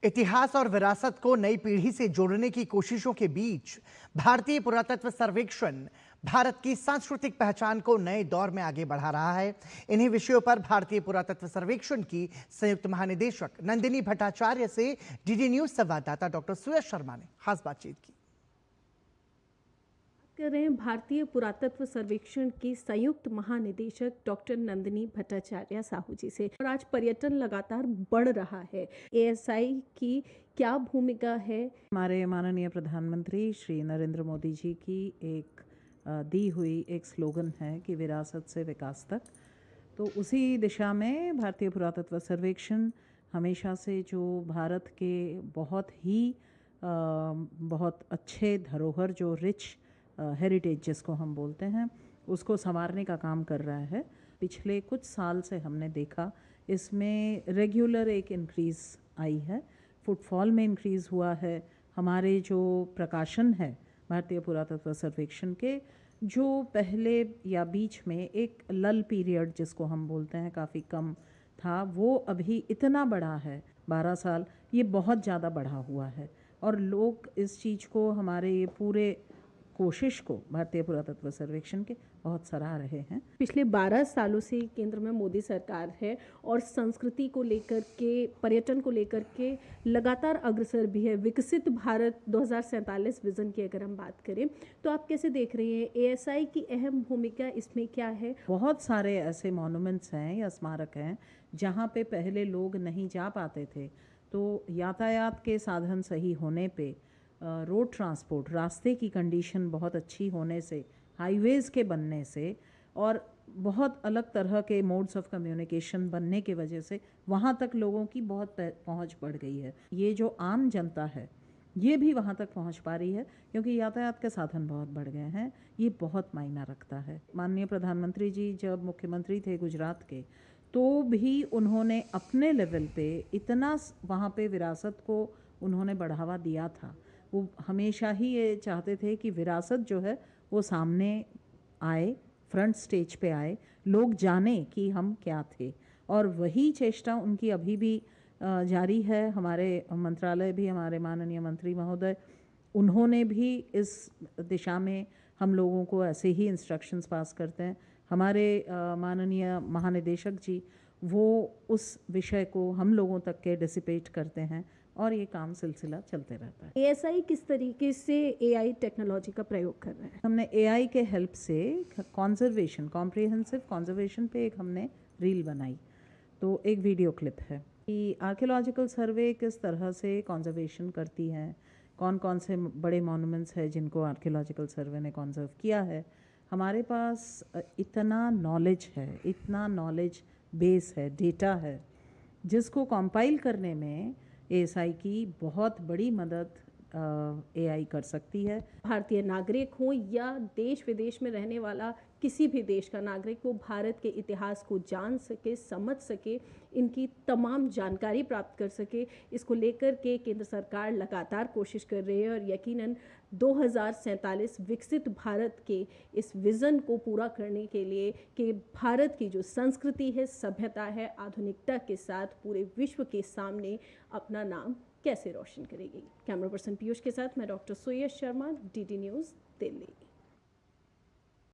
इतिहास और विरासत को नई पीढ़ी से जोड़ने की कोशिशों के बीच भारतीय पुरातत्व सर्वेक्षण भारत की सांस्कृतिक पहचान को नए दौर में आगे बढ़ा रहा है। इन्हीं विषयों पर भारतीय पुरातत्व सर्वेक्षण की संयुक्त महानिदेशक नंदिनी भट्टाचार्य से डीडी न्यूज संवाददाता डॉक्टर सुयश शर्मा ने खास बातचीत की। कर रहे हैं भारतीय पुरातत्व सर्वेक्षण की संयुक्त महानिदेशक डॉक्टर नंदिनी भट्टाचार्य साहू जी से। और आज पर्यटन लगातार बढ़ रहा है, एएसआई की क्या भूमिका है? हमारे माननीय प्रधानमंत्री श्री नरेंद्र मोदी जी की एक दी हुई एक स्लोगन है कि विरासत से विकास तक। तो उसी दिशा में भारतीय पुरातत्व सर्वेक्षण हमेशा से जो भारत के बहुत अच्छे धरोहर, जो रिच हेरिटेज जिसको हम बोलते हैं, उसको संवारने का काम कर रहा है। पिछले कुछ साल से हमने देखा इसमें रेगुलर एक इंक्रीज़ आई है, फुटफॉल में इंक्रीज़ हुआ है। हमारे जो प्रकाशन है भारतीय पुरातत्व सर्वेक्षण के, जो पहले या बीच में एक लल पीरियड जिसको हम बोलते हैं काफ़ी कम था, वो अभी इतना बढ़ा है, 12 साल ये बहुत ज़्यादा बढ़ा हुआ है। और लोग इस चीज़ को, हमारे ये पूरे कोशिश को भारतीय पुरातत्व सर्वेक्षण के बहुत सराह रहे हैं। पिछले 12 सालों से केंद्र में मोदी सरकार है और संस्कृति को लेकर के, पर्यटन को लेकर के लगातार अग्रसर भी है। विकसित भारत 2047 विजन की अगर हम बात करें तो आप कैसे देख रहे हैं, एएसआई की अहम भूमिका इसमें क्या है? बहुत सारे ऐसे मॉन्यूमेंट्स हैं या स्मारक हैं जहाँ पे पहले लोग नहीं जा पाते थे, तो यातायात के साधन सही होने पे, रोड ट्रांसपोर्ट, रास्ते की कंडीशन बहुत अच्छी होने से, हाईवेज़ के बनने से और बहुत अलग तरह के मोड्स ऑफ कम्युनिकेशन बनने की वजह से वहाँ तक लोगों की बहुत पहुँच बढ़ गई है। ये जो आम जनता है ये भी वहाँ तक पहुँच पा रही है क्योंकि यातायात के साधन बहुत बढ़ गए हैं। ये बहुत मायना रखता है। माननीय प्रधानमंत्री जी जब मुख्यमंत्री थे गुजरात के, तो भी उन्होंने अपने लेवल पे इतना वहाँ पे विरासत को उन्होंने बढ़ावा दिया था। वो हमेशा ही ये चाहते थे कि विरासत जो है वो सामने आए, फ्रंट स्टेज पे आए, लोग जाने कि हम क्या थे। और वही चेष्टा उनकी अभी भी जारी है। हमारे मंत्रालय भी, हमारे माननीय मंत्री महोदय, उन्होंने भी इस दिशा में हम लोगों को ऐसे ही इंस्ट्रक्शंस पास करते हैं। हमारे माननीय महानिदेशक जी वो उस विषय को हम लोगों तक के डिसिपेट करते हैं और ये काम सिलसिला चलते रहता है। एएसआई किस तरीके से एआई टेक्नोलॉजी का प्रयोग कर रहा है? हमने एआई के हेल्प से कॉन्जर्वेशन, कॉम्प्रिहेंसिव कॉन्जर्वेशन पे एक हमने रील बनाई। तो एक वीडियो क्लिप है कि आर्कियोलॉजिकल सर्वे किस तरह से कॉन्जर्वेशन करती है, कौन कौन से बड़े मॉन्यूमेंट्स हैं जिनको आर्कियोलॉजिकल सर्वे ने कॉन्जर्व किया है। हमारे पास इतना नॉलेज है, इतना नॉलेज बेस है, डेटा है, जिसको कंपाइल करने में एएसआई की बहुत बड़ी मदद एआई कर सकती है। भारतीय नागरिक हो या देश विदेश में रहने वाला किसी भी देश का नागरिक, वो भारत के इतिहास को जान सके, समझ सके, इनकी तमाम जानकारी प्राप्त कर सके, इसको लेकर के केंद्र सरकार लगातार कोशिश कर रही है। और यकीनन 2047 विकसित भारत के इस विज़न को पूरा करने के लिए कि भारत की जो संस्कृति है, सभ्यता है, आधुनिकता के साथ पूरे विश्व के सामने अपना नाम कैसे रोशन करेगी। कैमरा पर्सन पीयूष के साथ मैं डॉक्टर सुयश शर्मा, डीडी न्यूज़, दिल्ली।